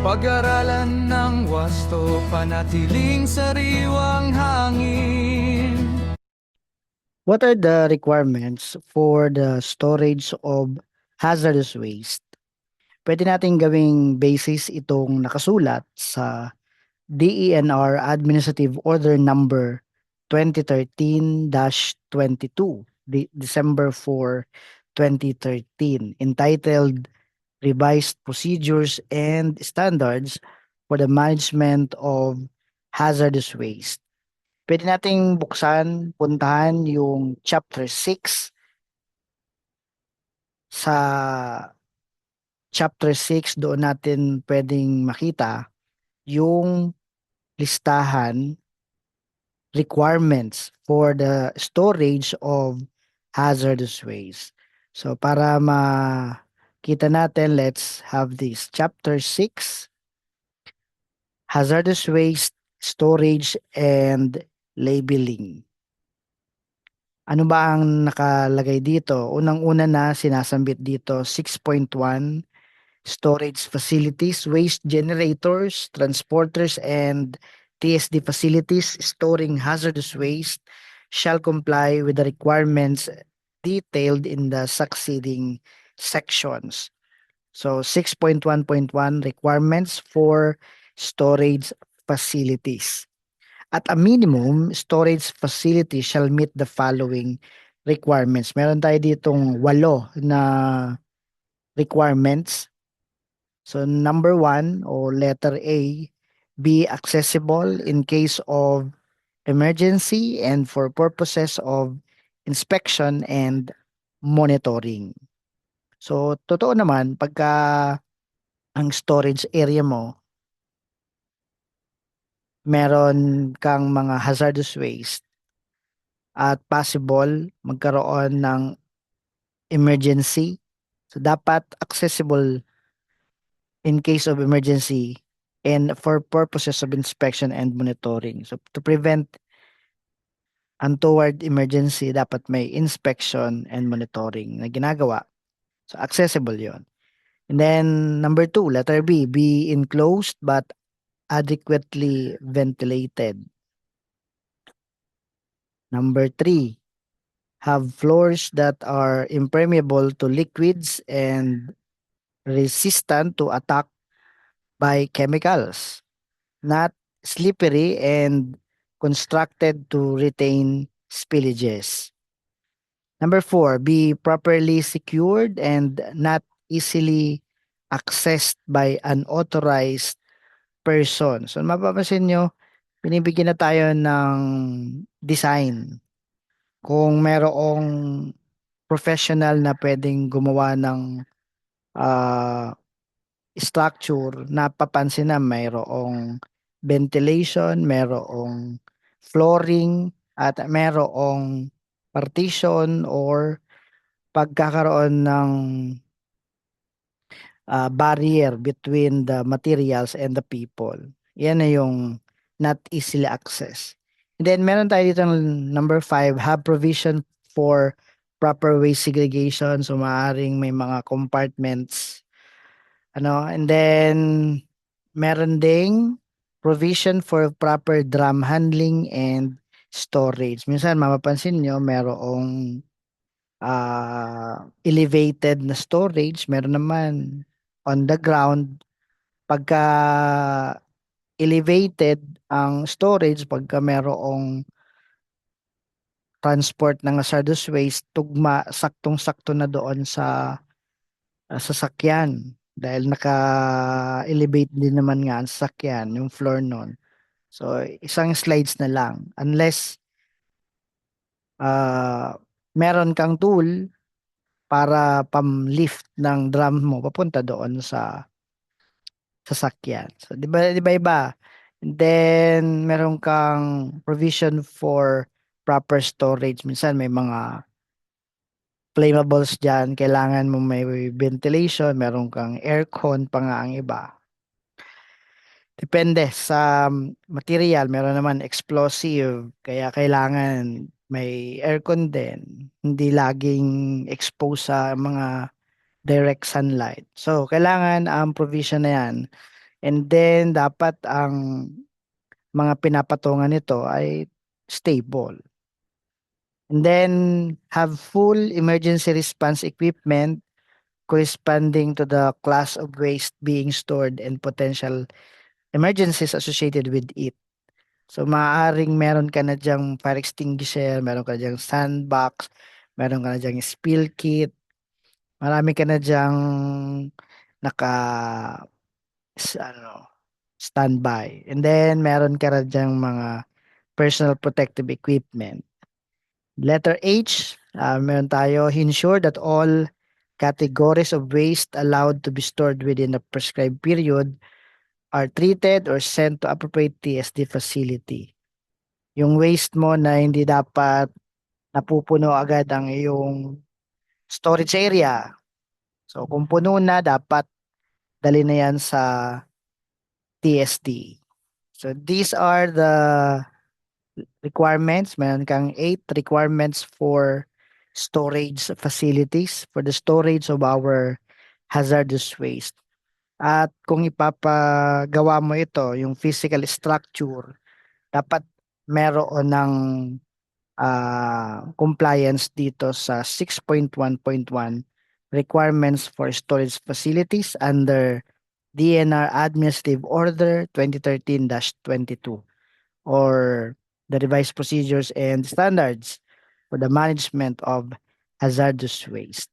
Pag-aralan ng wasto, panatiling sariwang hangin. What are the requirements for the storage of hazardous waste? Pwede nating gawing basis itong nakasulat sa DENR Administrative Order Number 2013-22, December 4, 2013, entitled Revised Procedures and Standards for the Management of Hazardous Waste. Pwede nating buksan, puntahan yung chapter 6. Sa chapter 6, doon natin pwedeng makita yung listahan requirements for the storage of hazardous waste. So para makita natin, let's have this chapter 6, hazardous waste storage and labeling. Ano ba ang nakalagay dito? Unang-una na sinasambit dito 6.1, storage facilities, waste generators, transporters, and TSD facilities storing hazardous waste shall comply with the requirements detailed in the succeeding sections. So 6.1.1, requirements for storage facilities. At a minimum, storage facility shall meet the following requirements. Meron tayo ditong 8 na requirements. So number 1 or letter A, be accessible in case of emergency and for purposes of inspection and monitoring. So totoo naman pagka ang storage area mo meron kang mga hazardous waste at possible magkaroon ng emergency. So dapat accessible in case of emergency and for purposes of inspection and monitoring. So to prevent untoward emergency, dapat may inspection and monitoring na ginagawa. So accessible yon. And then number 2, letter B, be enclosed but adequately ventilated. Number 3, have floors that are impermeable to liquids and resistant to attack by chemicals, not slippery and constructed to retain spillages. Number 4, be properly secured and not easily accessed by unauthorized person. So mapapansin nyo, binibigyan na tayo ng design. Kung merong professional na pwedeng gumawa ng ah, structure, napapansin na mayroong ventilation, mayroong flooring, at mayroong partition or pagkakaroon ng barrier between the materials and the people. Yan na yung not easily access. And then meron tayo dito ng number 5, have provision for proper waste segregation. So maaaring may mga compartments. And then meron ding provision for proper drum handling and storage. Minsan mapapansin nyo merong elevated na storage, meron naman on the ground. Pagka elevated ang storage, pagka merong transport ng hazardous waste, tugma, saktong-sakto na doon sa sasakyan. Dahil naka-elevate din naman nga ang sasakyan, yung floor nun. So, isang slides na lang. Unless meron kang tool para pam-lift ng drum mo papunta doon sa sasakyan. So, di ba iba? And then, meron kang provision for proper storage. Minsan may mga flammables dyan. Kailangan mo may ventilation. Meron kang aircon pa nga ang iba. Depende sa material. Meron naman explosive. Kaya kailangan may aircon din. Hindi laging exposed sa mga direct sunlight. So, kailangan ang provision na yan And then dapat ang mga pinapatungan nito ay stable. And then have full emergency response equipment corresponding to the class of waste being stored and potential emergencies associated with it. So maaaring meron ka na diyang fire extinguisher, meron ka na diyang sandbox, meron ka na diyang spill kit, marami ka na diyang naka standby. And then meron ka na diyang mga personal protective equipment. Letter H, meron tayo, ensure that all categories of waste allowed to be stored within a prescribed period are treated or sent to appropriate TSD facility. Yung waste mo na hindi dapat napupuno agad ang iyong storage area. So kung puno na, dapat dali na yan sa TSD. So these are the requirements. Meron kang 8 requirements for storage facilities, for the storage of our hazardous waste. At kung ipapagawa mo ito, yung physical structure, dapat meron ng compliance dito sa 6.1.1 requirements for storage facilities under DNR Administrative Order 2013-22 or the revised procedures and standards for the management of hazardous waste.